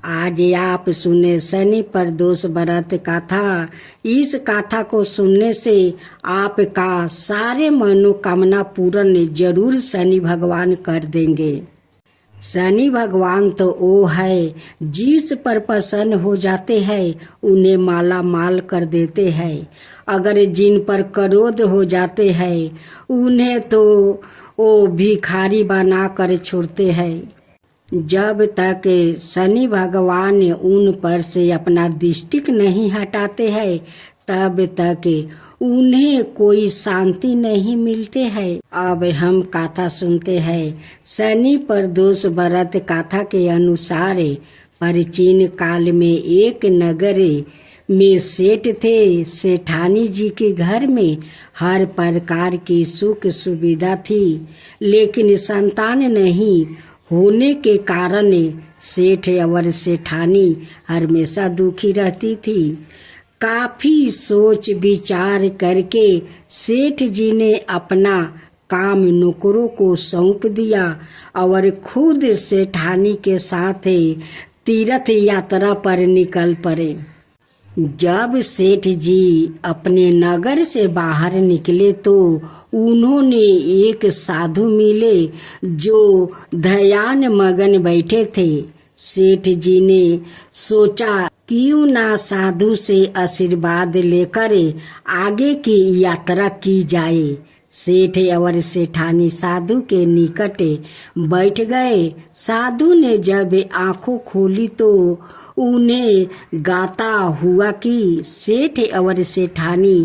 आज आप सुने शनि प्रदोष व्रत कथा। इस कथा को सुनने से आपका सारे मनोकामना पूर्ण जरूर शनि भगवान कर देंगे। शनि भगवान तो वो है जिस पर प्रसन्न हो जाते हैं उन्हें माला माल कर देते हैं। अगर जिन पर क्रोध हो जाते हैं उन्हें तो वो भिखारी बना कर छोड़ते हैं। जब तक शनि भगवान उन पर से अपना दृष्टि नहीं हटाते हैं तब तक उन्हें कोई शांति नहीं मिलते है। अब हम कथा सुनते हैं। शनि प्रदोष व्रत कथा के अनुसार प्राचीन काल में एक नगर में सेठ थे। सेठानी जी के घर में हर प्रकार की सुख सुविधा थी, लेकिन संतान नहीं होने के कारण सेठ और सेठानी हमेशा दुखी रहती थी। काफी सोच विचार करके सेठ जी ने अपना काम नौकरों को सौंप दिया और खुद सेठानी के साथ तीर्थ यात्रा पर निकल पड़े। जब सेठ जी अपने नगर से बाहर निकले तो उन्होंने एक साधु मिले जो ध्यान मगन बैठे थे। सेठ जी ने सोचा क्यों ना साधु से आशीर्वाद लेकर आगे की यात्रा की जाए। सेठ और सेठानी साधु के निकट बैठ गए। साधु ने जब आंखों खोली तो उन्हें गाता हुआ कि सेठ और सेठानी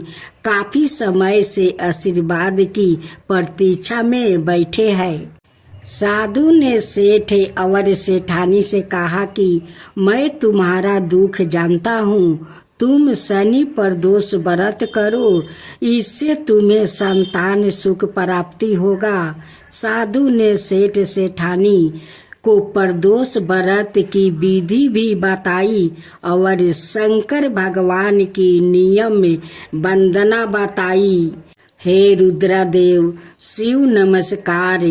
काफी समय से आशीर्वाद की प्रतीक्षा में बैठे हैं। साधु ने सेठ और सेठानी से कहा कि मैं तुम्हारा दुख जानता हूँ, तुम शनि प्रदोष व्रत करो, इससे तुम्हें संतान सुख प्राप्ति होगा। साधु ने सेठ सेठानी को प्रदोष व्रत की विधि भी बताई और शंकर भगवान की नियम वंदना बताई। हे रुद्रदेव शिव नमस्कार,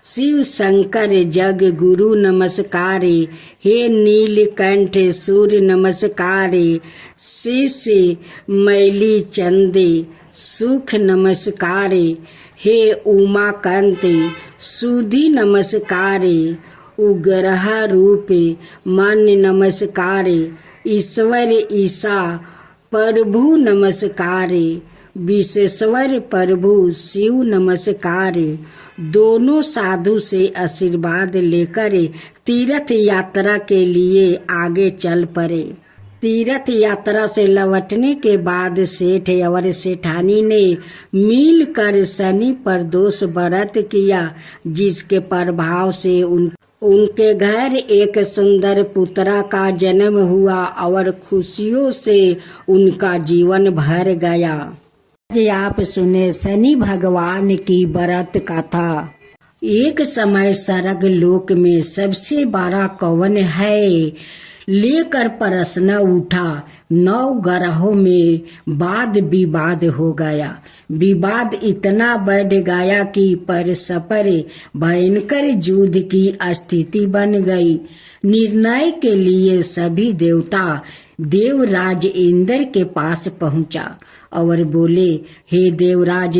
शिव शंकर जग गुरु नमस्कार, हे नीलकंठ सूर्य नमस्कार, शिष्य मैली चंदे सुख नमस्कार, हे उमाकांत सुधि नमस्कार, उग्रह रूप मन नमस्कार, ईश्वर ईसा प्रभु नमस्कार, विशेश्वर प्रभु शिव नमस्कार। दोनों साधु से आशीर्वाद लेकर तीर्थ यात्रा के लिए आगे चल पड़े। तीर्थ यात्रा से लौटने के बाद सेठ और सेठानी ने मिलकर शनि प्रदोष व्रत किया, जिसके प्रभाव से उनके घर एक सुंदर पुत्रा का जन्म हुआ और खुशियों से उनका जीवन भर गया। आज आप सुने शनि भगवान की व्रत कथा। एक समय स्वर्ग लोक में सबसे बड़ा कौन है लेकर प्रश्न उठा। 9 ग्रहों में वाद विवाद हो गया। विवाद इतना बढ़ गया कि परस्पर भयंकर युद्ध की स्थिति बन गई। निर्णय के लिए सभी देवता देवराज इंद्र के पास पहुंचा और बोले, हे देवराज,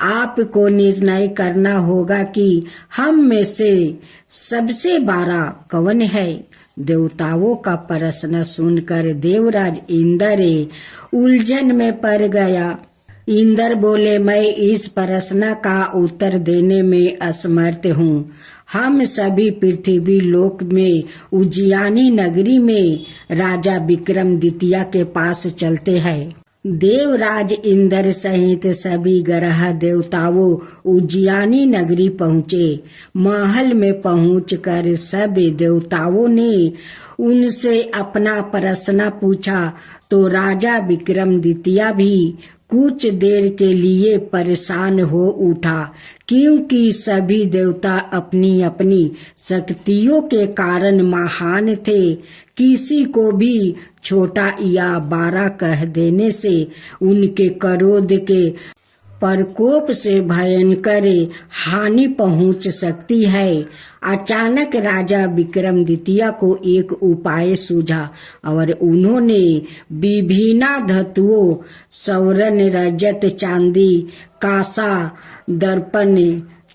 आपको निर्णय करना होगा कि हम में से सबसे बड़ा कौन है। देवताओं का प्रश्न सुनकर देवराज इंद्र उलझन में पड़ गया। इंद्र बोले, मैं इस प्रश्न का उत्तर देने में असमर्थ हूँ। हम सभी पृथ्वी लोक में उज्जैनी नगरी में राजा विक्रमादित्य के पास चलते हैं। देवराज इंद्र सहित सभी ग्रह देवताओं उज्जैनी नगरी पहुँचे। महल में पहुंचकर सब देवताओं ने उनसे अपना प्रश्न पूछा तो राजा विक्रमादित्य भी कुछ देर के लिए परेशान हो उठा, क्योंकि सभी देवता अपनी अपनी शक्तियों के कारण महान थे। किसी को भी छोटा या बड़ा कह देने से उनके क्रोध के प्रकोप से भयंकर हानि पहुंच सकती है। अचानक राजा विक्रमादित्य को एक उपाय सूझा और उन्होंने विभिन्न धातुओं स्वर्ण, रजत, चांदी, कांसा, दर्पण,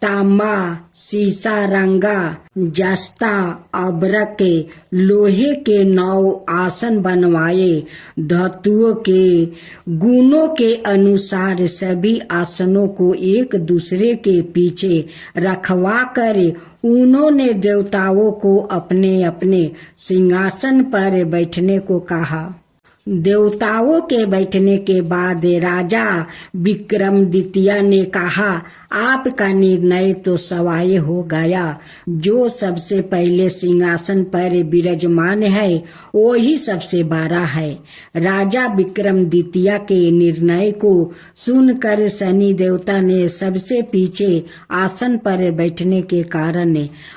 तांबा, सीसा, रंगा, जस्ता, अब्रक, लोहे के 9 आसन बनवाए। धातुओं के गुणों के अनुसार सभी आसनों को एक दूसरे के पीछे रखवा कर उन्होंने देवताओं को अपने अपने सिंहासन पर बैठने को कहा। देवताओं के बैठने के बाद राजा विक्रमादित्य ने कहा, आपका निर्णय तो सवाय हो गया। जो सबसे पहले सिंहासन पर विराजमान है वही सबसे बड़ा है। राजा विक्रमादित्य के निर्णय को सुनकर शनि देवता ने सबसे पीछे आसन पर बैठने के कारण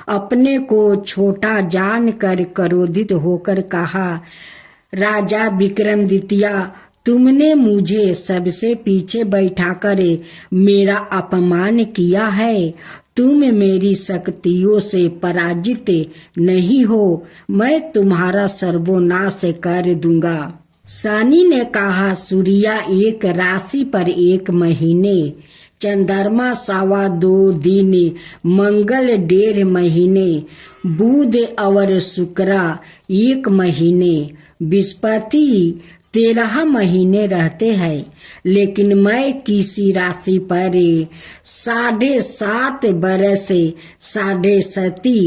अपने को छोटा जानकर क्रोधित होकर कहा, राजा विक्रमादित्य, तुमने मुझे सबसे पीछे बैठाकर मेरा अपमान किया है। तुम मेरी शक्तियों से पराजित नहीं हो। मैं तुम्हारा सर्वनाश कर दूंगा। शनि ने कहा, सूर्य एक राशि पर 1 महीने, चंद्रमा 2.25 दिन, मंगल 1.5 महीने, बुध और शुक्र 1 महीने, बृहस्पति 13 महीने रहते हैं। लेकिन मैं किसी राशि पर 7.5 बरस 7.5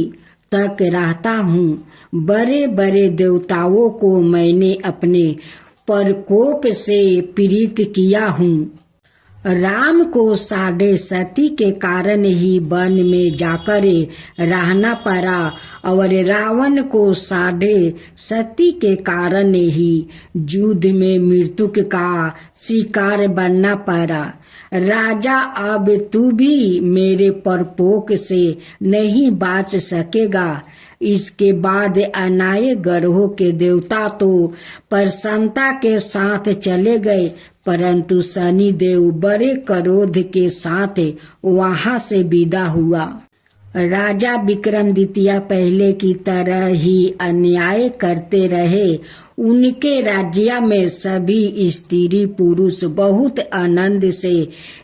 तक रहता हूँ। बड़े बड़े देवताओं को मैंने अपने प्रकोप से पीड़ित किया हूँ। राम को 7.5 के कारण ही वन में जाकर रहना पड़ा और रावण को 7.5 के कारण ही युद्ध में मृत्यु का शिकार बनना पड़ा। राजा, अब तू भी मेरे प्रकोप से नहीं बच सकेगा। इसके बाद अन्य ग्रहों के देवता तो प्रसन्नता के साथ चले गए, परंतु शनि देव बड़े क्रोध के साथ वहां से विदा हुआ। राजा विक्रमादित्य पहले की तरह ही अन्याय करते रहे। उनके राज्य में सभी स्त्री पुरुष बहुत आनंद से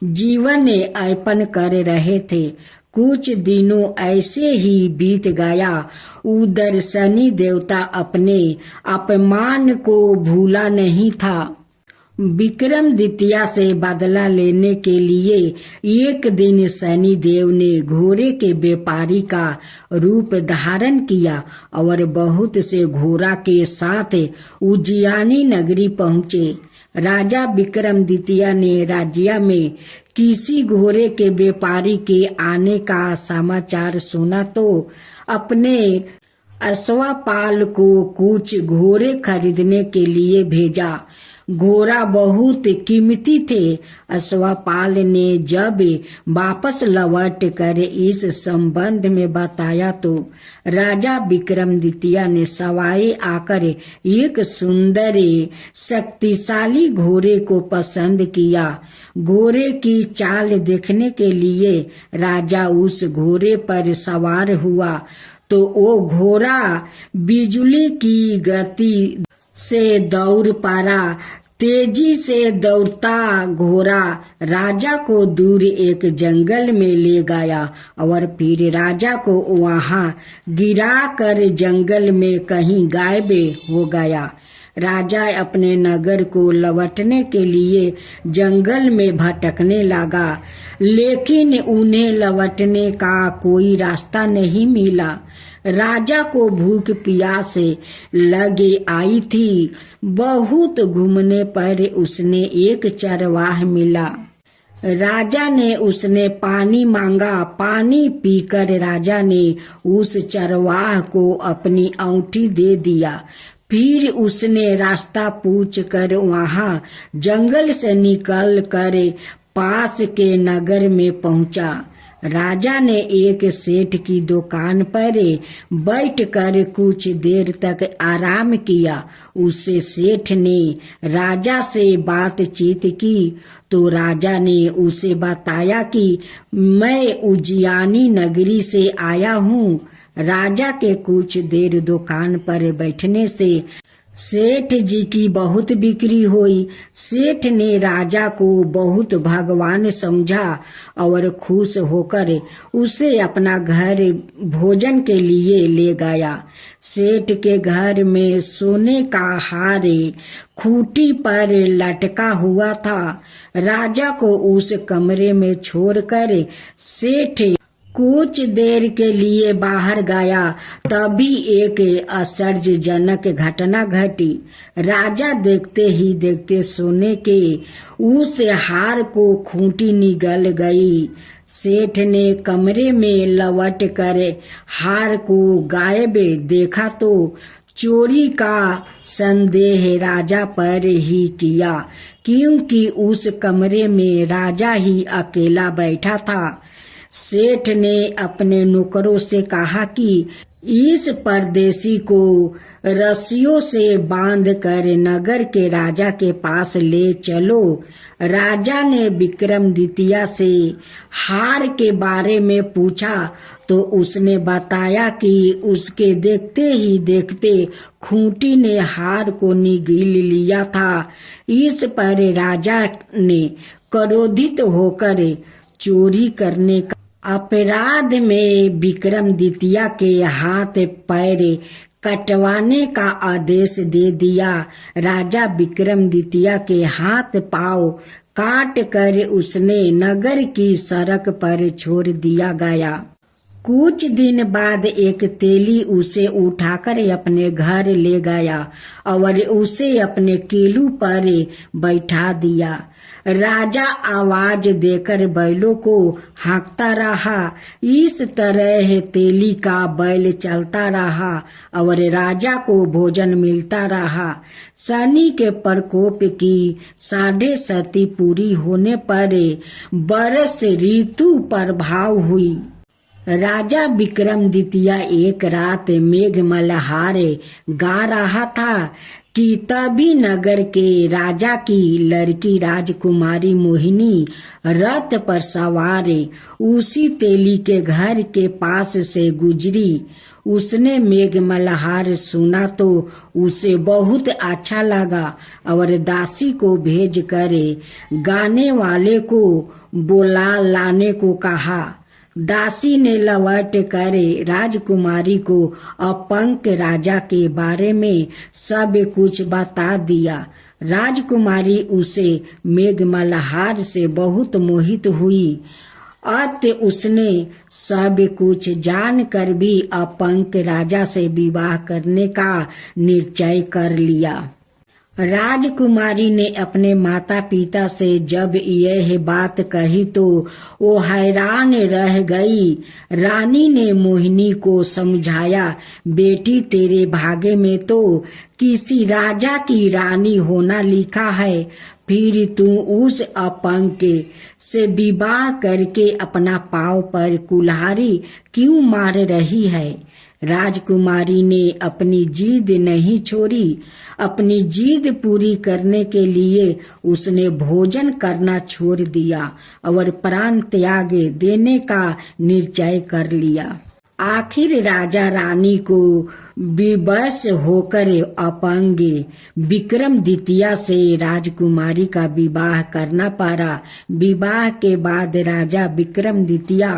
जीवन यापन कर रहे थे। कुछ दिनों ऐसे ही बीत गया। उधर शनि देवता अपने अपमान को भूला नहीं था। विक्रमादित्य से बदला लेने के लिए एक दिन शनि देव ने घोड़े के व्यापारी का रूप धारण किया और बहुत से घोड़ा के साथ उज्जैनी नगरी पहुँचे। राजा विक्रमादित्य ने राज्य में किसी घोड़े के व्यापारी के आने का समाचार सुना तो अपने अश्वपाल को कुछ घोड़े खरीदने के लिए भेजा। घोड़ा बहुत कीमती थे। अश्वपाल ने जब वापस लौट कर इस संबंध में बताया तो राजा विक्रमादित्य ने सवाई आकर एक सुंदर शक्तिशाली घोड़े को पसंद किया। घोड़े की चाल देखने के लिए राजा उस घोड़े पर सवार हुआ तो वो घोड़ा बिजली की गति से दौड़ पड़ा। तेजी से दौड़ता घोड़ा राजा को दूर एक जंगल में ले गया और फिर राजा को वहां गिरा कर जंगल में कहीं गायब हो गया। राजा अपने नगर को लौटने के लिए जंगल में भटकने लगा, लेकिन उन्हें लौटने का कोई रास्ता नहीं मिला। राजा को भूख प्यास लगे आई थी। बहुत घूमने पर उसने एक चरवाह मिला। राजा ने उसने पानी मांगा। पानी पीकर राजा ने उस चरवाह को अपनी औंठी दे दिया। फिर उसने रास्ता पूछ कर वहां जंगल से निकल कर पास के नगर में पहुंचा। राजा ने एक सेठ की दुकान पर बैठकर कुछ देर तक आराम किया। उससे सेठ ने राजा से बातचीत की तो राजा ने उसे बताया कि मैं उज्जैनी नगरी से आया हूँ। राजा के कुछ देर दुकान पर बैठने से सेठ जी की बहुत बिक्री हुई। सेठ ने राजा को बहुत भगवान समझा और खुश होकर उसे अपना घर भोजन के लिए ले गया। सेठ के घर में सोने का हार खूंटी पर लटका हुआ था। राजा को उस कमरे में छोड़कर सेठ कुछ देर के लिए बाहर गया। तभी एक आश्चर्यजनक घटना घटी। राजा देखते ही देखते सोने के उस हार को खूंटी निगल गई। सेठ ने कमरे में लौट कर हार को गायब देखा तो चोरी का संदेह राजा पर ही किया, क्योंकि उस कमरे में राजा ही अकेला बैठा था। सेठ ने अपने नौकरों से कहा कि इस परदेसी को रस्सियों से बांधकर नगर के राजा के पास ले चलो। राजा ने विक्रमादित्य से हार के बारे में पूछा तो उसने बताया कि उसके देखते ही देखते खूंटी ने हार को निगल लिया था। इस पर राजा ने क्रोधित होकर चोरी करने का अपराध में विक्रमादित्य के हाथ पैर कटवाने का आदेश दे दिया। राजा विक्रमादित्य के हाथ पांव काट कर उसने नगर की सड़क पर छोड़ दिया गया। कुछ दिन बाद एक तेली उसे उठाकर अपने घर ले गया और उसे अपने किलू पर बैठा दिया। राजा आवाज देकर बैलों को हाँकता रहा। इस तरह तेली का बैल चलता रहा और राजा को भोजन मिलता रहा। शनि के प्रकोप की 7.5 पूरी होने पर वर्ष ऋतु प्रभाव हुई। राजा विक्रमादित्य एक रात मेघ मल्हार गा रहा था कि तभी नगर के राजा की लड़की राजकुमारी मोहिनी रथ पर सवार उसी तेली के घर के पास से गुजरी। उसने मेघ मल्हार सुना तो उसे बहुत अच्छा लगा और दासी को भेज कर गाने वाले को बुला लाने को कहा। दासी ने लौट कर राजकुमारी को अपंक राजा के बारे में सब कुछ बता दिया। राजकुमारी उसे मेघ मल्हार से बहुत मोहित हुई। अत उसने सब कुछ जानकर भी अपंक राजा से विवाह करने का निश्चय कर लिया। राजकुमारी ने अपने माता पिता से जब यह बात कही तो वो हैरान रह गई। रानी ने मोहिनी को समझाया, बेटी तेरे भाग्य में तो किसी राजा की रानी होना लिखा है, फिर तू उस अपंक से विवाह करके अपना पांव पर कुल्हाड़ी क्यों मार रही है। राजकुमारी ने अपनी जिद नहीं छोड़ी। अपनी जिद पूरी करने के लिए उसने भोजन करना छोड़ दिया और प्राण त्याग देने का निश्चय कर लिया। आखिर राजा रानी को विवश होकर अपंग विक्रमादित्य से राजकुमारी का विवाह करना पड़ा। विवाह के बाद राजा विक्रमादित्य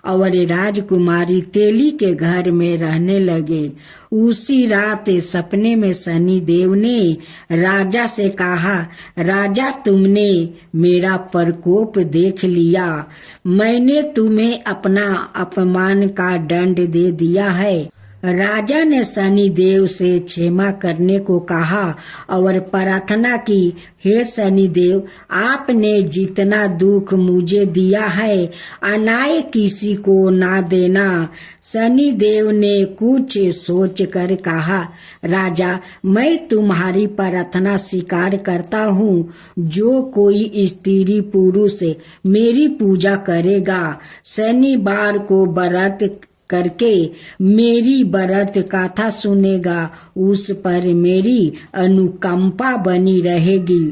और राजकुमारी तेली के घर में रहने लगे। उसी रात सपने में शनि देव ने राजा से कहा, राजा तुमने मेरा प्रकोप देख लिया। मैंने तुम्हें अपना अपमान का दंड दे दिया है। राजा ने शनि देव से क्षमा करने को कहा और प्रार्थना की, हे शनि देव, आपने जितना दुख मुझे दिया है अनाय किसी को ना देना। शनि देव ने कुछ सोच कर कहा, राजा, मैं तुम्हारी प्रार्थना स्वीकार करता हूँ। जो कोई स्त्री पुरुष मेरी पूजा करेगा, शनिवार को व्रत करके मेरी व्रत कथा सुनेगा, उस पर मेरी अनुकंपा बनी रहेगी।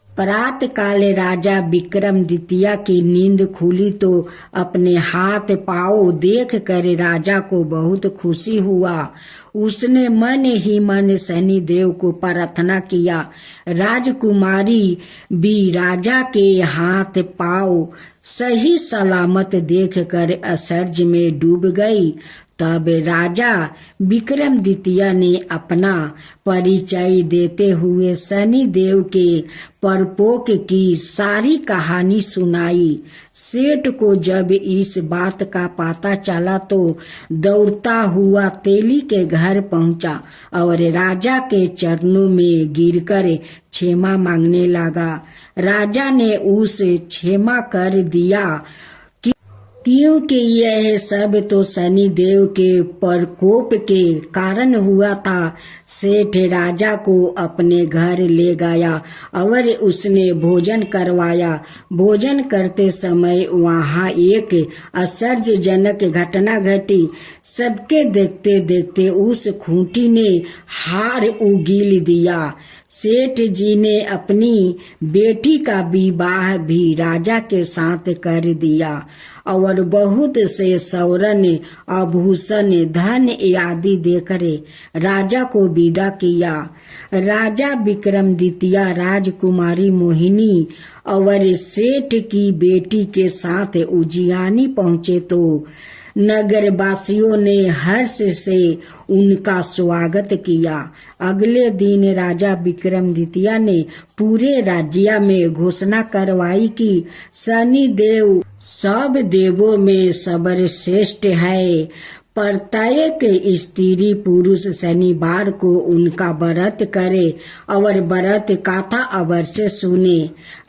प्रातः काल राजा विक्रमादित्य की नींद खुली तो अपने हाथ पांव देख कर राजा को बहुत खुशी हुआ। उसने मन ही मन शनि देव को प्रार्थना किया। राजकुमारी भी राजा के हाथ पांव सही सलामत देखकर आश्चर्य में डूब गई। तब राजा विक्रमादित्य ने अपना परिचय देते हुए शनि देव के परपोक की सारी कहानी सुनाई। सेठ को जब इस बात का पता चला तो दौड़ता हुआ तेली के घर पहुंचा और राजा के चरणों में गिरकर क्षमा मांगने लगा। राजा ने उसे क्षमा कर दिया क्योंकि यह सब तो शनि देव के प्रकोप के कारण हुआ था। सेठ राजा को अपने घर ले गया और उसने भोजन करवाया। भोजन करते समय वहाँ एक आश्चर्यजनक घटना घटी। सबके देखते देखते उस खूंटी ने हार उगील दिया। सेठ जी ने अपनी बेटी का विवाह भी राजा के साथ कर दिया और बहुत से स्वर्ण आभूषण धन आदि देकर राजा को विदा किया। राजा विक्रमादित्य राजकुमारी मोहिनी और सेठ की बेटी के साथ उज्जैनी पहुँचे तो नगर वासियों ने हर्ष से उनका स्वागत किया। अगले दिन राजा विक्रमादित्य ने पूरे राज्य में घोषणा करवाई कि शनि देव सब देवों में सर्वश्रेष्ठ है। प्रत्येक स्त्री पुरुष शनिवार को उनका व्रत करे और व्रत कथा अवश्य सुने।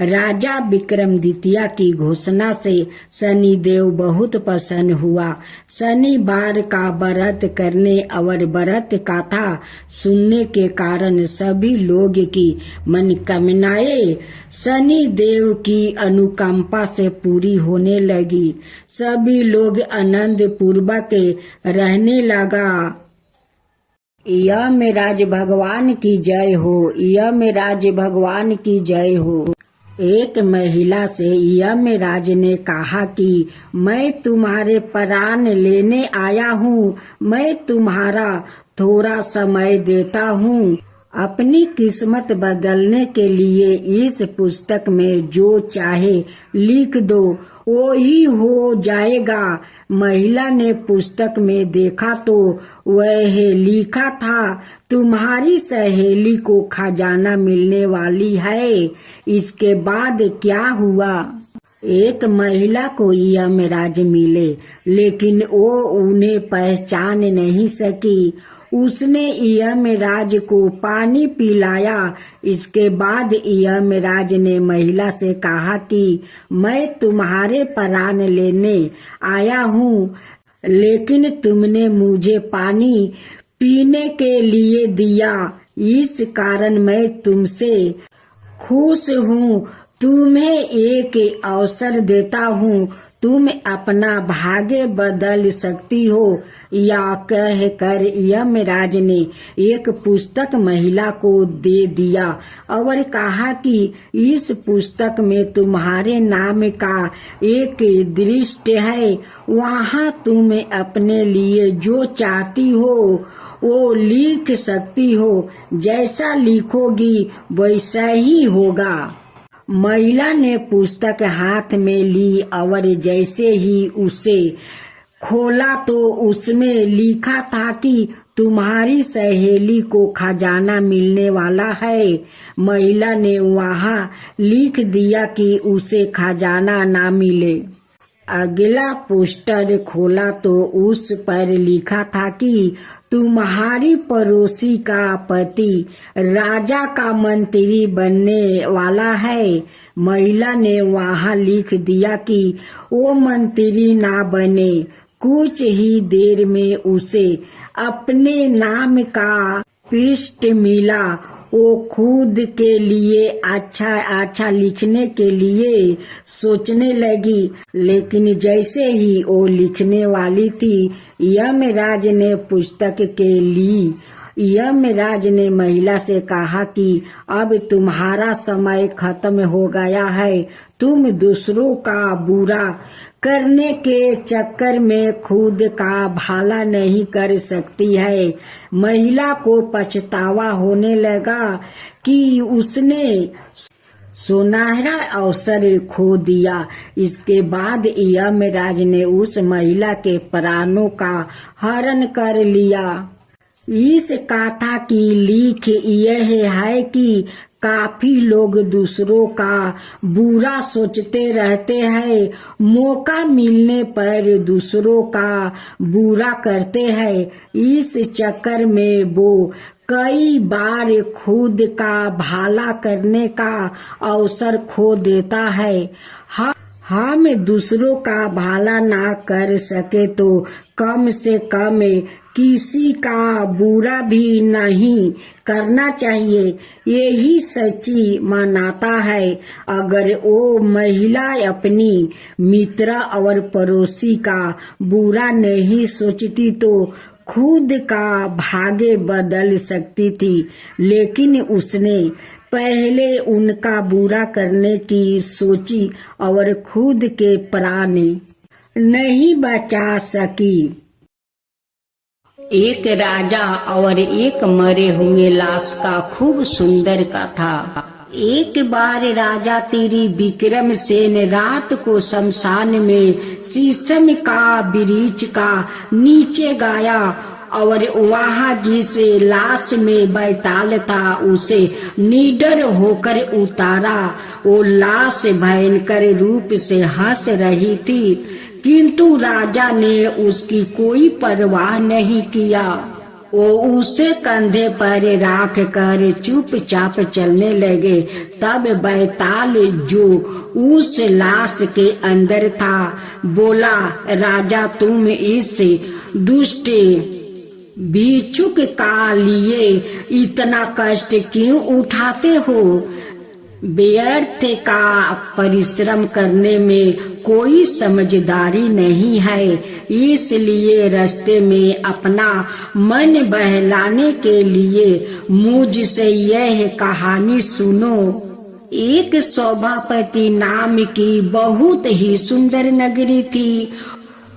राजा विक्रमादित्य की घोषणा से शनि देव बहुत प्रसन्न हुआ। शनिवार का व्रत करने और व्रत कथा सुनने के कारण सभी लोग की मनोकामनाएं शनि देव की अनुकंपा से पूरी होने लगी। सभी लोग आनंद पूर्वक रहने लगा। यमराज भगवान की जय हो। यमराज भगवान की जय हो। एक महिला से यमराज ने कहा कि मैं तुम्हारे प्राण लेने आया हूँ। मैं तुम्हारा थोड़ा समय देता हूँ। अपनी किस्मत बदलने के लिए इस पुस्तक में जो चाहे लिख दो, वो ही हो जाएगा। महिला ने पुस्तक में देखा तो वह लिखा था, तुम्हारी सहेली को खजाना मिलने वाली है। इसके बाद क्या हुआ? एक महिला को यमराज मिले, लेकिन वो उन्हें पहचान नहीं सकी। उसने यमराज को पानी पिलाया। इसके बाद यमराज ने महिला से कहा कि मैं तुम्हारे प्राण लेने आया हूँ, लेकिन तुमने मुझे पानी पीने के लिए दिया, इस कारण मैं तुमसे खुश हूँ। तुम्हें एक अवसर देता हूँ, तुम अपना भाग्य बदल सकती हो। या कहकर यमराज ने एक पुस्तक महिला को दे दिया और कहा कि इस पुस्तक में तुम्हारे नाम का एक दृष्टि है। वहाँ तुम अपने लिए जो चाहती हो वो लिख सकती हो। जैसा लिखोगी वैसा ही होगा। महिला ने पुस्तक हाथ में ली और जैसे ही उसे खोला तो उसमें लिखा था कि तुम्हारी सहेली को खजाना मिलने वाला है। महिला ने वहाँ लिख दिया कि उसे खजाना ना मिले। अगला पोस्टर खोला तो उस पर लिखा था कि तुम्हारी पड़ोसी का पति राजा का मंत्री बनने वाला है। महिला ने वहां लिख दिया कि वो मंत्री ना बने। कुछ ही देर में उसे अपने नाम का पृष्ठ मिला। वो खुद के लिए अच्छा लिखने के लिए सोचने लगी, लेकिन जैसे ही वो लिखने वाली थी, यमराज ने पुस्तक के ली। यमराज ने महिला से कहा कि अब तुम्हारा समय खत्म हो गया है। तुम दूसरों का बुरा करने के चक्कर में खुद का भला नहीं कर सकती है। महिला को पछतावा होने लगा कि उसने सुनहरा अवसर खो दिया। इसके बाद यमराज ने उस महिला के प्राणों का हरण कर लिया। इस गाथा की लीक यह है कि काफी लोग दूसरों का बुरा सोचते रहते हैं। मौका मिलने पर दूसरों का बुरा करते हैं। इस चक्कर में वो कई बार खुद का भला करने का अवसर खो देता है। हम दूसरों का भला ना कर सके तो कम से कम किसी का बुरा भी नहीं करना चाहिए। यही सच्ची मानवता है। अगर वो महिला अपनी मित्र और पड़ोसी का बुरा नहीं सोचती तो खुद का भाग्य बदल सकती थी, लेकिन उसने पहले उनका बुरा करने की सोची और खुद के प्राण नहीं बचा सकी। एक राजा और एक मरे हुए लाश का खूब सुंदर कथा। एक बार राजा तेरी विक्रमसेन रात को शमशान में शीशम का वृक्ष का नीचे गया और वहाँ जिस लाश में बैताल था उसे निडर होकर उतारा। वो लाश भयंकर रूप से हंस रही थी, किंतु राजा ने उसकी कोई परवाह नहीं किया। वो उसे कंधे पर रख कर चुपचाप चलने लगे। तब बैताल जो उस लाश के अंदर था बोला, राजा तुम इस दुष्ट भिक्षुक का लिए इतना कष्ट क्यों उठाते हो? व्यर्थ का परिश्रम करने में कोई समझदारी नहीं है, इसलिए रास्ते में अपना मन बहलाने के लिए मुझसे यह कहानी सुनो। एक शोभापति नाम की बहुत ही सुंदर नगरी थी।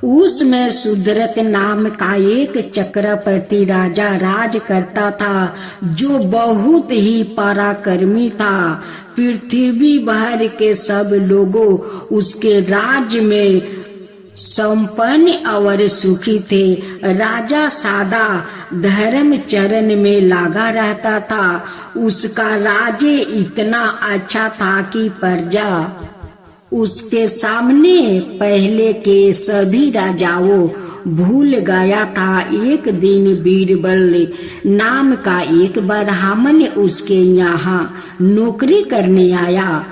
उसमें सुदरत नाम का एक चक्रवर्ती राजा राज करता था, जो बहुत ही पराक्रमी था। पृथ्वी भर के सब लोगों उसके राज्य में संपन्न और सुखी थे। राजा सादा धर्म चरण में लगा रहता था। उसका राज्य इतना अच्छा था कि प्रजा उसके सामने पहले के सभी राजाओं भूल गया था। एक दिन बीरबल नाम का एक ब्राह्मण उसके यहाँ नौकरी करने आया।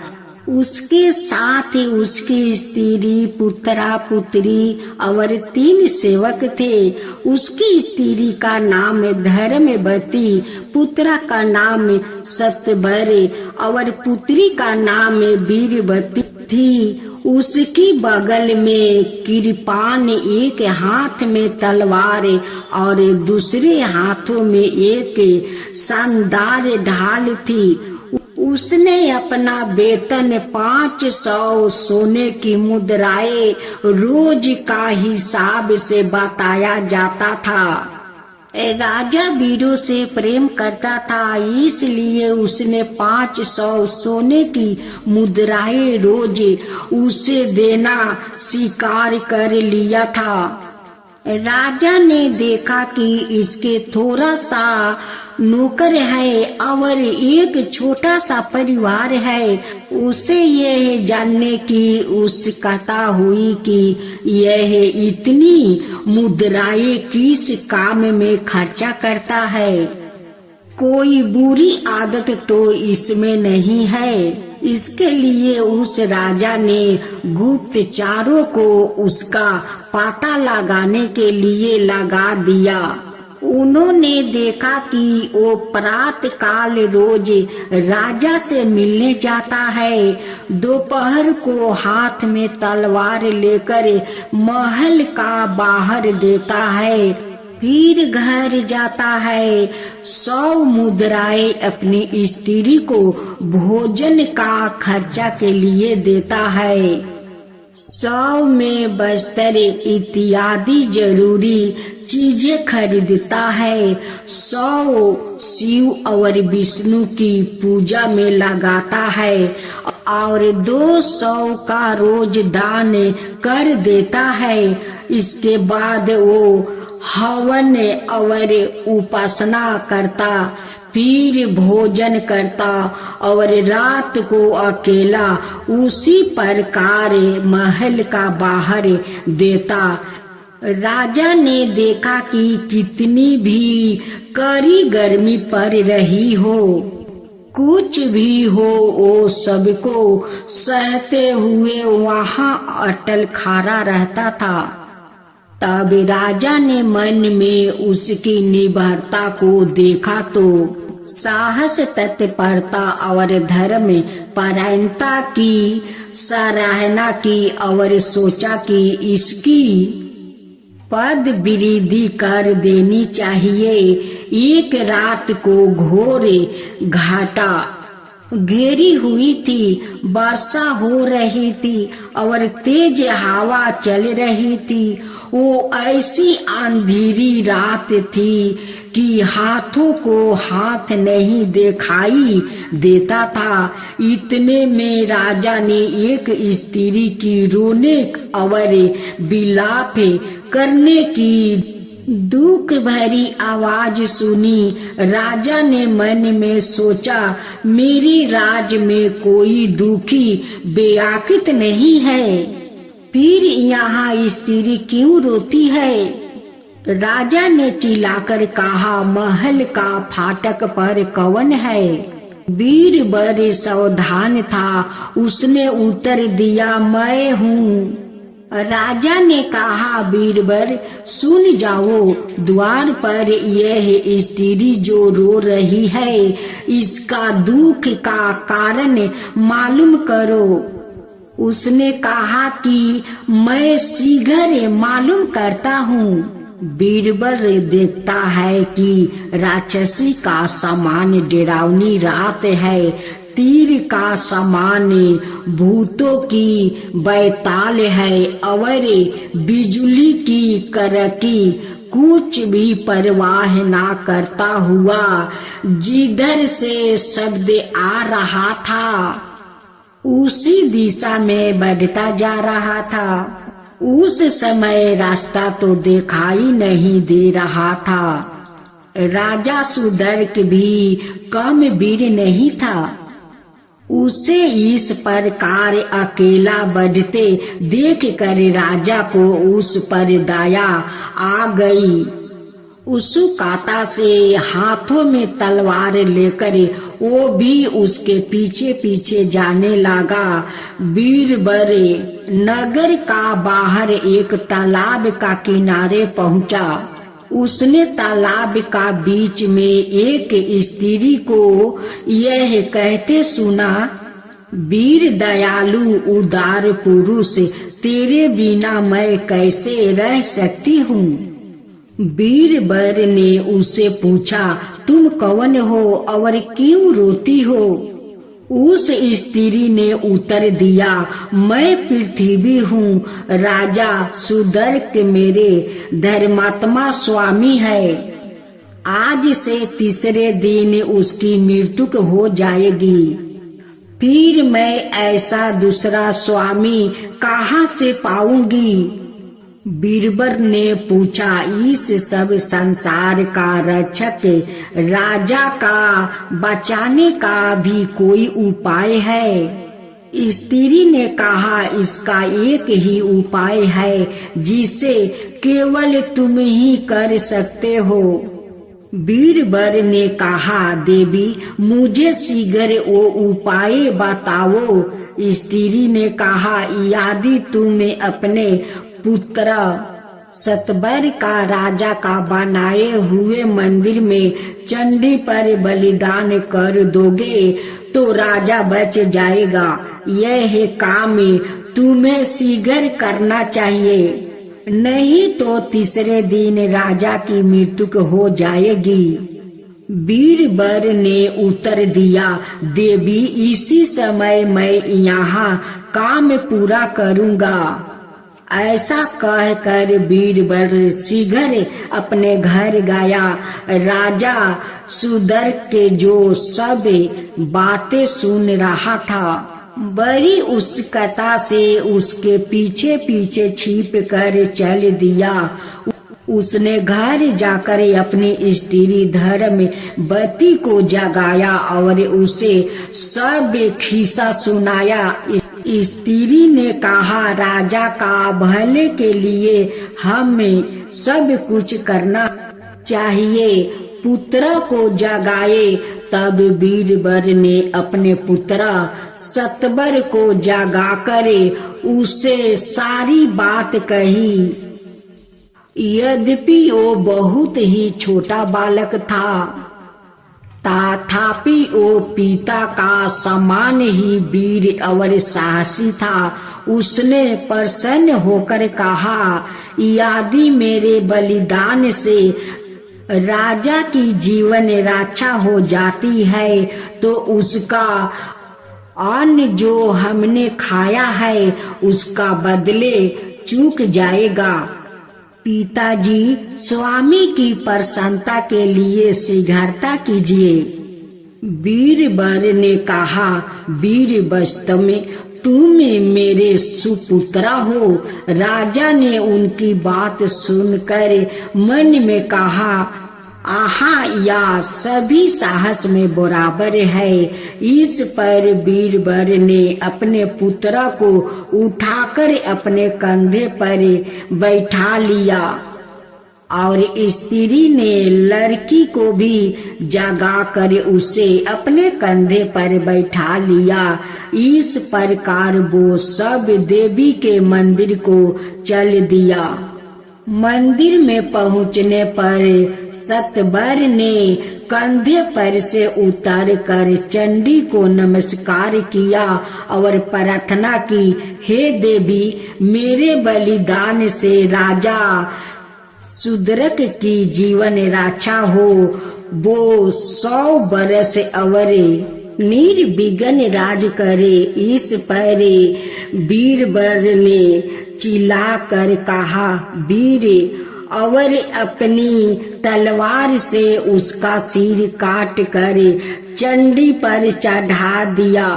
उसके साथ उसकी स्त्री, पुत्रा पुत्री और 3 सेवक थे। उसकी स्त्री का नाम धर्मवती, पुत्रा का नाम सत्यवर और पुत्री का नाम वीरवती थी। उसकी बगल में कृपान, एक हाथ में तलवार और दूसरे हाथों में एक शानदार ढाल थी। उसने अपना वेतन 500 सोने की मुद्राएं रोज का हिसाब से बताया जाता था। राजा वीरों से प्रेम करता था, इसलिए उसने 500 सोने की मुद्राएं रोज उसे देना स्वीकार कर लिया था। राजा ने देखा कि इसके थोड़ा सा नौकर है और एक छोटा सा परिवार है। उसे यह जानने की उत्सुकता हुई कि यह इतनी मुद्राएं किस काम में खर्चा करता है। कोई बुरी आदत तो इसमें नहीं है। इसके लिए उस राजा ने गुप्तचारों को उसका पता लगाने के लिए लगा दिया। उन्होंने देखा कि वो प्रातः काल रोज राजा से मिलने जाता है, दोपहर को हाथ में तलवार लेकर महल का बाहर देता है, फिर घर जाता है। 100 मुद्राएं अपनी स्त्री को भोजन का खर्चा के लिए देता है। 100 में बस्तर इत्यादि जरूरी चीजें खरीदता है। 100 शिव और विष्णु की पूजा में लगाता है और 200 का रोज दान कर देता है। इसके बाद वो हवन और उपासना करता, फिर भोजन करता और रात को अकेला उसी प्रकार महल का बाहर देता। राजा ने देखा कि कितनी भी कड़ी गर्मी पड़ रही हो, कुछ भी हो, वो सबको सहते हुए वहाँ अटल खड़ा रहता था। तब राजा ने मन में उसकी निर्भरता को देखा तो साहस, तत्परता और धर्म परायणता की सराहना की और सोचा कि इसकी पद वृद्धि कर देनी चाहिए। एक रात को घोर घाटा घेरी हुई थी, वर्षा हो रही थी और तेज हवा चल रही थी। वो ऐसी अंधेरी रात थी कि हाथों को हाथ नहीं दिखाई देता था। इतने में राजा ने एक स्त्री की रोने और विलाप करने की दुख भरी आवाज सुनी। राजा ने मन में सोचा, मेरे राज में कोई दुखी बेआकित नहीं है, फिर यहाँ स्त्री क्यों रोती है? राजा ने चिल्लाकर कहा, महल का फाटक पर कौन है? बीरबल सावधान था, उसने उत्तर दिया, मैं हूँ। राजा ने कहा, बीरबल सुन जाओ, द्वार पर यह स्त्री जो रो रही है, इसका दुख का कारण मालूम करो। उसने कहा कि मैं शीघ्र मालूम करता हूँ। बीरबल देखता है कि राक्षसी का समान डरावनी रात है, तीर का समान भूतों की बैताल है और बिजली की करकी कुछ भी परवाह ना करता हुआ जिधर से शब्द आ रहा था उसी दिशा में बढ़ता जा रहा था। उस समय रास्ता तो दिखाई नहीं दे रहा था। राजा सुदर्क भी कम वीर नहीं था। उसे इस प्रकार अकेला बढ़ते देख कर राजा को उस पर दया आ गई। उत्सुकता से हाथों में तलवार लेकर वो भी उसके पीछे पीछे जाने लगा। बीरबल नगर का बाहर एक तालाब का किनारे पहुंचा। उसने तालाब का बीच में एक स्त्री को यह कहते सुना, वीर दयालु उदार पुरुष, तेरे बिना मैं कैसे रह सकती हूँ? बीरबल ने उससे पूछा, तुम कौन हो और क्यों रोती हो? उस स्त्री ने उत्तर दिया, मैं पृथ्वी हूँ, राजा सुदर्क मेरे धर्मात्मा स्वामी है। आज से तीसरे दिन उसकी मृत्यु हो जाएगी, फिर मैं ऐसा दूसरा स्वामी कहाँ से पाऊंगी? बीरबल ने पूछा, इस सब संसार का रक्षक राजा का बचाने का भी कोई उपाय है? स्त्री ने कहा, इसका एक ही उपाय है जिसे केवल तुम ही कर सकते हो। बीरबल ने कहा, देवी मुझे शीघ्र वो उपाय बताओ। स्त्री ने कहा, यदि तुम अपने पुत्र सतबर का राजा का बनाए हुए मंदिर में चंडी पर बलिदान कर दोगे तो राजा बच जाएगा। यह काम तुम्हें शीघ्र करना चाहिए, नहीं तो तीसरे दिन राजा की मृत्यु हो जाएगी। बीरबल ने उत्तर दिया, देवी इसी समय मैं यहाँ काम पूरा करूँगा। ऐसा कहकर बीरबल शीघ्र अपने घर गया। राजा सुदर के जो सब बातें सुन रहा था, बड़ी उत्सुकता से उसके पीछे पीछे छिप कर चल दिया। उसने घर जाकर अपनी स्त्री धर्मवती को जगाया और उसे सब खिस्सा सुनाया। स्त्री ने कहा, राजा का भले के लिए हमें सब कुछ करना चाहिए। पुत्र को जगाए। तब बीरबल ने अपने पुत्र सतबर को जगाकर उसे सारी बात कही। यद्यपि वो बहुत ही छोटा बालक था, तथापि वो पिता का समान ही वीर और साहसी था। उसने प्रसन्न होकर कहा, यदि मेरे बलिदान से राजा की जीवन रक्षा हो जाती है तो उसका अन्न जो हमने खाया है उसका बदले चूक जाएगा। पिताजी, स्वामी की प्रसन्नता के लिए शीघ्रता कीजिए। बीरबल ने कहा, वीर वास्तव में तुम मेरे सुपुत्र हो। राजा ने उनकी बात सुनकर मन में कहा, आहा, या सभी साहस में बराबर है। इस पर बीरबल ने अपने पुत्र को उठाकर अपने कंधे पर बैठा लिया और स्त्री ने लड़की को भी जगाकर उसे अपने कंधे पर बैठा लिया। इस प्रकार वो सब देवी के मंदिर को चल दिया। मंदिर में पहुंचने पर सतबर ने कंधे पर से उतर कर चंडी को नमस्कार किया और प्रार्थना की, हे देवी, मेरे बलिदान से राजा सुदरक की जीवन रक्षा हो। वो 100 बरस और निर्विघ्न राज करे। इस पर बीरबल ने चिल्ला कर कहा, वीर, और अपनी तलवार से उसका सिर काट कर चंडी पर चढ़ा दिया।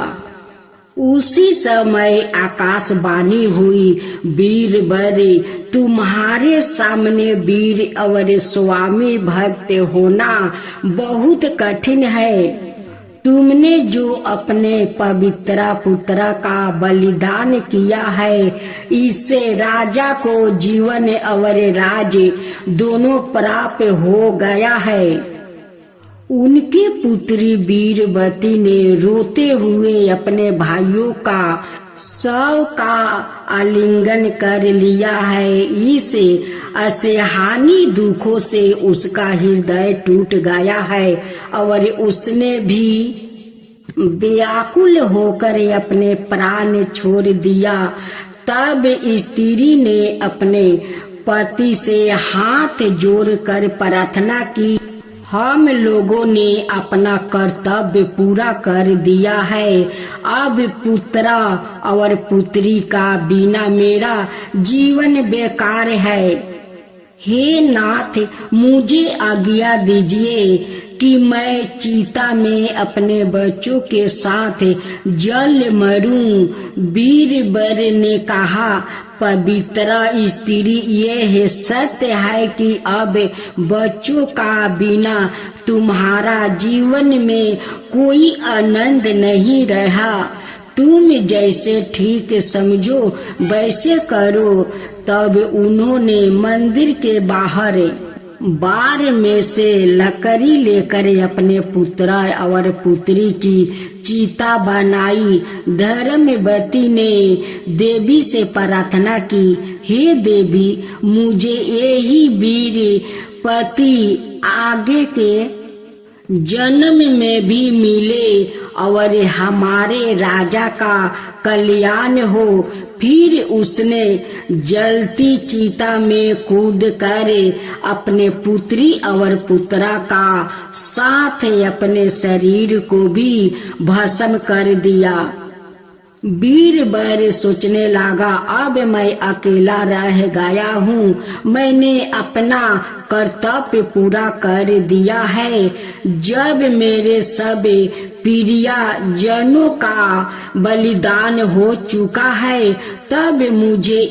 उसी समय आकाशवाणी हुई, बीरबल, तुम्हारे सामने वीर और स्वामी भक्त होना बहुत कठिन है। तुमने जो अपने पवित्र पुत्र का बलिदान किया है, इससे राजा को जीवन और राज्य दोनों प्राप्त हो गया है। उनकी पुत्री बीरवती ने रोते हुए अपने भाइयों का शव का आलिंगन कर लिया है। इस असहानी दुखों से उसका हृदय टूट गया है और उसने भी व्याकुल होकर अपने प्राण छोड़ दिया। तब स्त्री ने अपने पति से हाथ जोड़कर प्रार्थना की, हम लोगों ने अपना कर्तव्य पूरा कर दिया है। अब पुत्र और पुत्री का बिना मेरा जीवन बेकार है। हे नाथ, मुझे आज्ञा दीजिए कि मैं चिता में अपने बच्चों के साथ जल मरूं। बीरबल ने कहा, पवित्रा स्त्री, यह सत्य है कि अब बच्चों का बिना तुम्हारा जीवन में कोई आनंद नहीं रहा। तुम जैसे ठीक समझो वैसे करो। तब उन्होंने मंदिर के बाहर बार में से लकड़ी लेकर अपने पुत्र और पुत्री की चिता बनाई। धर्मवती ने देवी से प्रार्थना की, हे देवी, मुझे यही वीर पति आगे के जन्म में भी मिले और हमारे राजा का कल्याण हो। फिर उसने जलती चिता में कूद कर अपने पुत्री और पुत्रा का साथ अपने शरीर को भी भस्म कर दिया। बीरबल सोचने लगा, अब मैं अकेला रह गया हूँ। मैंने अपना कर्तव्य पूरा कर दिया है। जब मेरे सब प्रियजनों का बलिदान हो चुका है, तब मुझे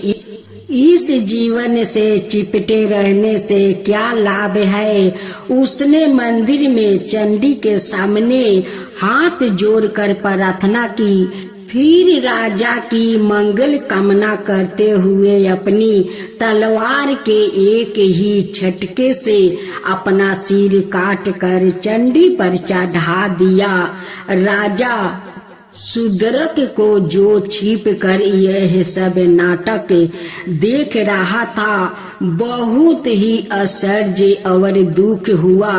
इस जीवन से चिपटे रहने से क्या लाभ है। उसने मंदिर में चंडी के सामने हाथ जोड़कर प्रार्थना की। फिर राजा की मंगल कामना करते हुए अपनी तलवार के एक ही झटके से अपना सिर काट कर चंडी पर चढ़ा दिया। राजा सुदरक को जो छिप कर यह सब नाटक देख रहा था, बहुत ही आश्चर्य और दुख हुआ।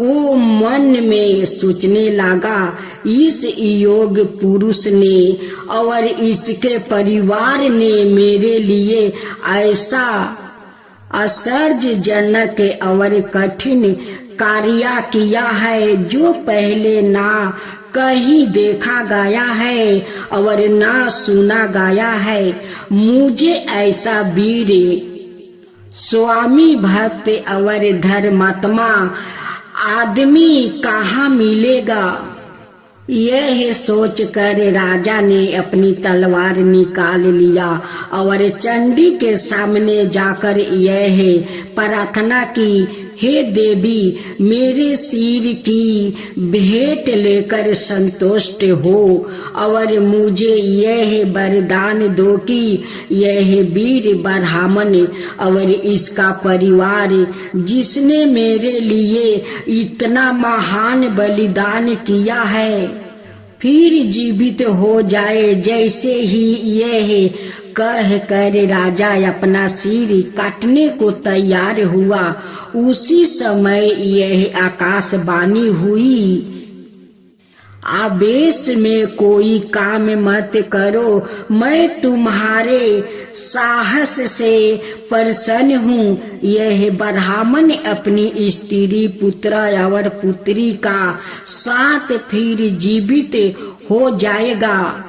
वो मन में सोचने लगा, इस योग पुरुष ने और इसके परिवार ने मेरे लिए ऐसा आश्चर्यजनक और कठिन कार्य किया है जो पहले ना कहीं देखा गया है और ना सुना गया है। मुझे ऐसा वीर स्वामी भक्त और धर्मात्मा आदमी कहाँ मिलेगा। यह सोचकर राजा ने अपनी तलवार निकाल लिया और चंडी के सामने जाकर यह प्रार्थना की, हे देवी, मेरे सिर की भेंट लेकर संतुष्ट हो और मुझे यह वरदान दो कि यह वीर ब्राह्मण और इसका परिवार, जिसने मेरे लिए इतना महान बलिदान किया है, फिर जीवित हो जाए। जैसे ही यह कह कर राजा अपना सिर काटने को तैयार हुआ, उसी समय यह आकाशवाणी हुई, आवेश में कोई काम मत करो। मैं तुम्हारे साहस से प्रसन्न हूँ। यह ब्राह्मण अपनी स्त्री, पुत्र और पुत्री का साथ फिर जीवित हो जाएगा।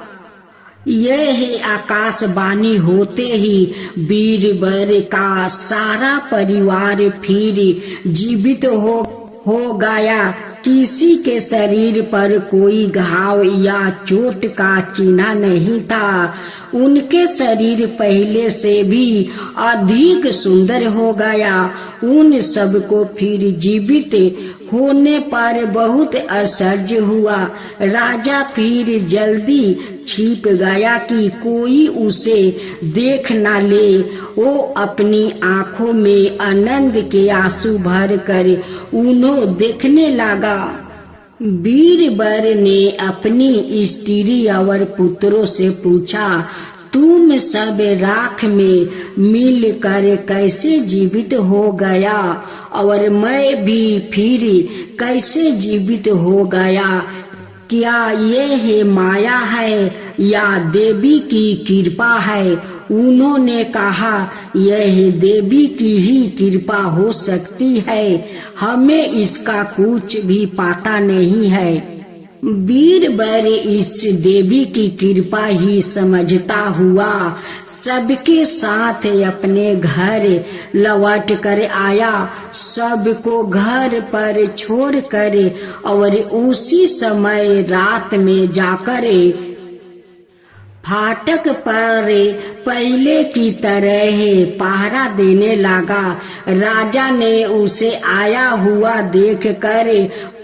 यह आकाशवाणी होते ही बीरबल का सारा परिवार फिर जीवित हो गया। किसी के शरीर पर कोई घाव या चोट का चिन्ह नहीं था। उनके शरीर पहले से भी अधिक सुंदर हो गया। उन सबको फिर जीवित होने पर बहुत आश्चर्य हुआ। राजा फिर जल्दी छिप गया कि कोई उसे देख न ले। वो अपनी आंखों में आनंद के आंसू भर कर उन्हें देखने लगा। बीरबल ने अपनी स्त्री और पुत्रों से पूछा, तुम सब राख में मिल कर कैसे जीवित हो गया और मैं भी फिर कैसे जीवित हो गया? क्या यह माया है या देवी की कृपा है? उन्होंने कहा, यह देवी की ही कृपा हो सकती है, हमें इसका कुछ भी पता नहीं है। बीरबल इस देवी की कृपा ही समझता हुआ सबके साथ अपने घर लौट कर आया। सबको घर पर छोड़ कर और उसी समय रात में जाकर फाटक पर पहले की तरह पहरा देने लगा। राजा ने उसे आया हुआ देखकर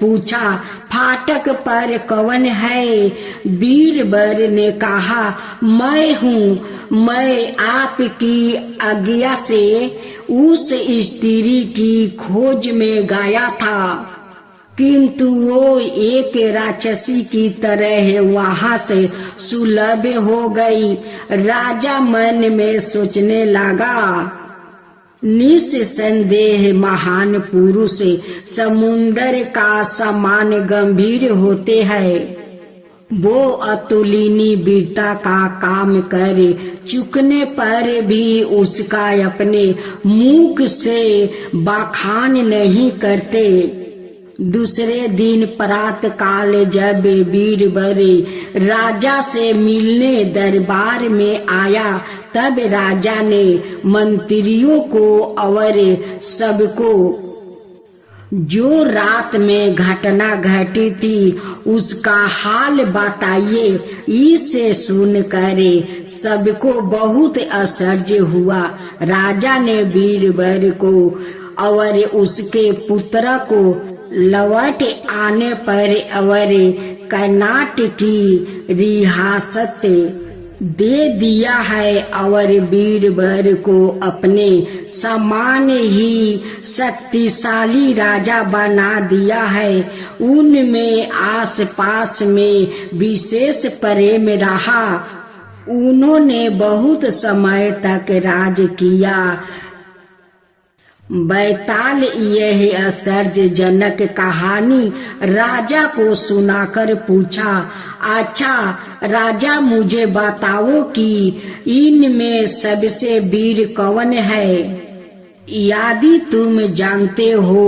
पूछा, फाटक पर कौन है? बीरबल ने कहा, मैं हूँ। मैं आपकी आज्ञा से उस स्त्री की खोज में गया था, किंतु वो एक राक्षसी की तरह वहां से सुलभ हो गई। राजा मन में सोचने लगा, निस्संदेह महान पुरुष समुंदर का समान गंभीर होते हैं। वो अतुलनीय वीरता का काम कर चुकने पर भी उसका अपने मुख से बखान नहीं करते। दूसरे दिन प्रात काल जब बीरबल राजा से मिलने दरबार में आया, तब राजा ने मंत्रियों को और सबको जो रात में घटना घटी थी उसका हाल बताइए। इसे सुनकर सबको बहुत आश्चर्य हुआ। राजा ने बीरबल को और उसके पुत्र को लौट आने पर और कर्नाट की रियासत दे दिया है और बीरबल को अपने समान ही शक्तिशाली राजा बना दिया है। उनमें आसपास में विशेष प्रेम रहा। उन्होंने बहुत समय तक राज किया। बैताल यह आश्चर्यजनक कहानी राजा को सुनाकर पूछा, अच्छा राजा, मुझे बताओ कि इनमें सबसे वीर कौन है? यदि तुम जानते हो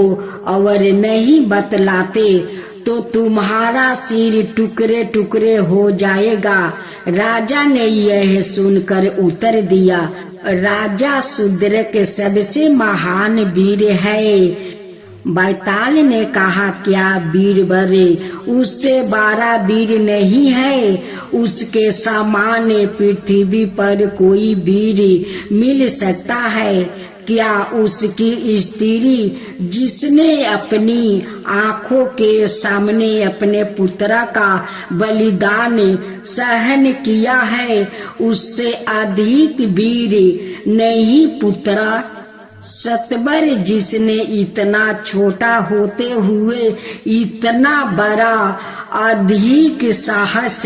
और नहीं बतलाते तो तुम्हारा सिर टुकड़े टुकड़े हो जाएगा। राजा ने यह सुनकर उत्तर दिया, राजा शूद्र के सबसे महान वीर है। बैताल ने कहा, क्या बीरबल उससे 12 वीर नहीं है? उसके समान पृथ्वी पर कोई वीर मिल सकता है क्या? उसकी स्त्री जिसने अपनी आंखों के सामने अपने पुत्र का बलिदान सहन किया है, उससे अधिक वीर नहीं पुत्र। सतबर जिसने इतना छोटा होते हुए इतना बड़ा अधिक साहस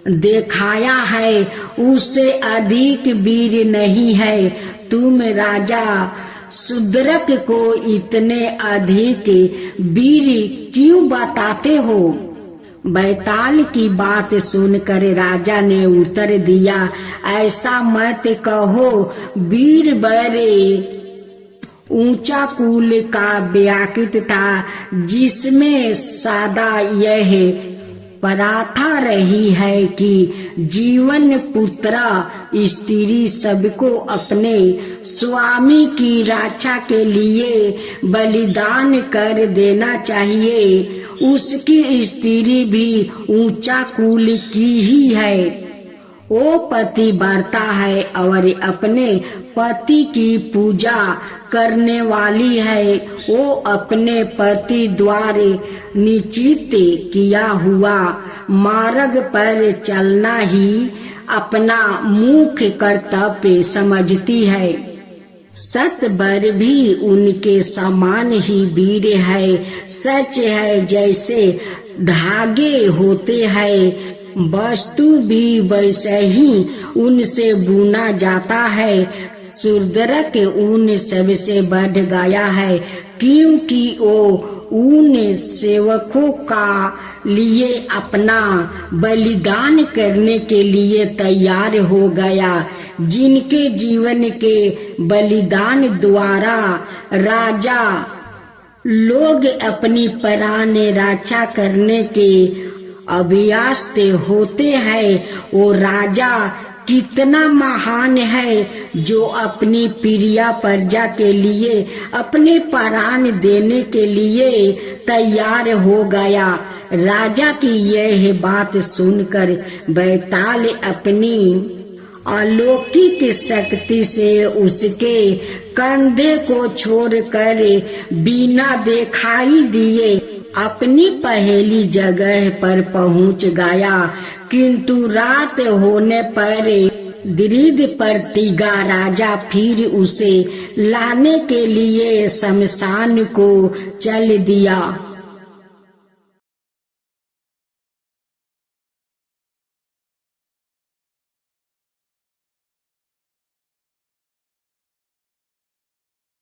दिखाया है, उससे अधिक वीर नहीं है। तुम राजा शूद्रक को इतने अधिक वीर क्यों बताते हो? बैताल की बात सुनकर राजा ने उत्तर दिया, ऐसा मत कहो। बीरबल ऊंचा कुल का व्याकृत था, जिसमें सदा यह प्रार्था रही है कि जीवन पुत्र स्त्री सबको अपने स्वामी की रक्षा के लिए बलिदान कर देना चाहिए। उसकी स्त्री भी ऊंचा कुल की ही है। वो पतिव्रता है और अपने पति की पूजा करने वाली है। वो अपने पति द्वारा निश्चित किया हुआ मार्ग पर चलना ही अपना मुख्य कर्तव्य समझती है। सतबर भी उनके समान ही वीर है। सच है, जैसे धागे होते हैं वस्तु भी वैसे ही उनसे बुना जाता है। शूद्रक ऊन सबसे बढ़ गया है, क्योंकि वो ऊन सेवकों का लिए अपना बलिदान करने के लिए तैयार हो गया, जिनके जीवन के बलिदान द्वारा राजा लोग अपनी प्राण रक्षा करने के अभ्यस्त होते हैं वो राजा कितना महान है, जो अपनी प्रिया प्रजा के लिए अपने प्राण देने के लिए तैयार हो गया। राजा की यह बात सुनकर बैताल अपनी अलौकिक शक्ति से उसके कंधे को छोड़कर बिना दिखाई दिए अपनी पहली जगह पर पहुंच गया। किंतु रात होने पर दृढ़ प्रतिज्ञा राजा फिर उसे लाने के लिए शमशान को चल दिया।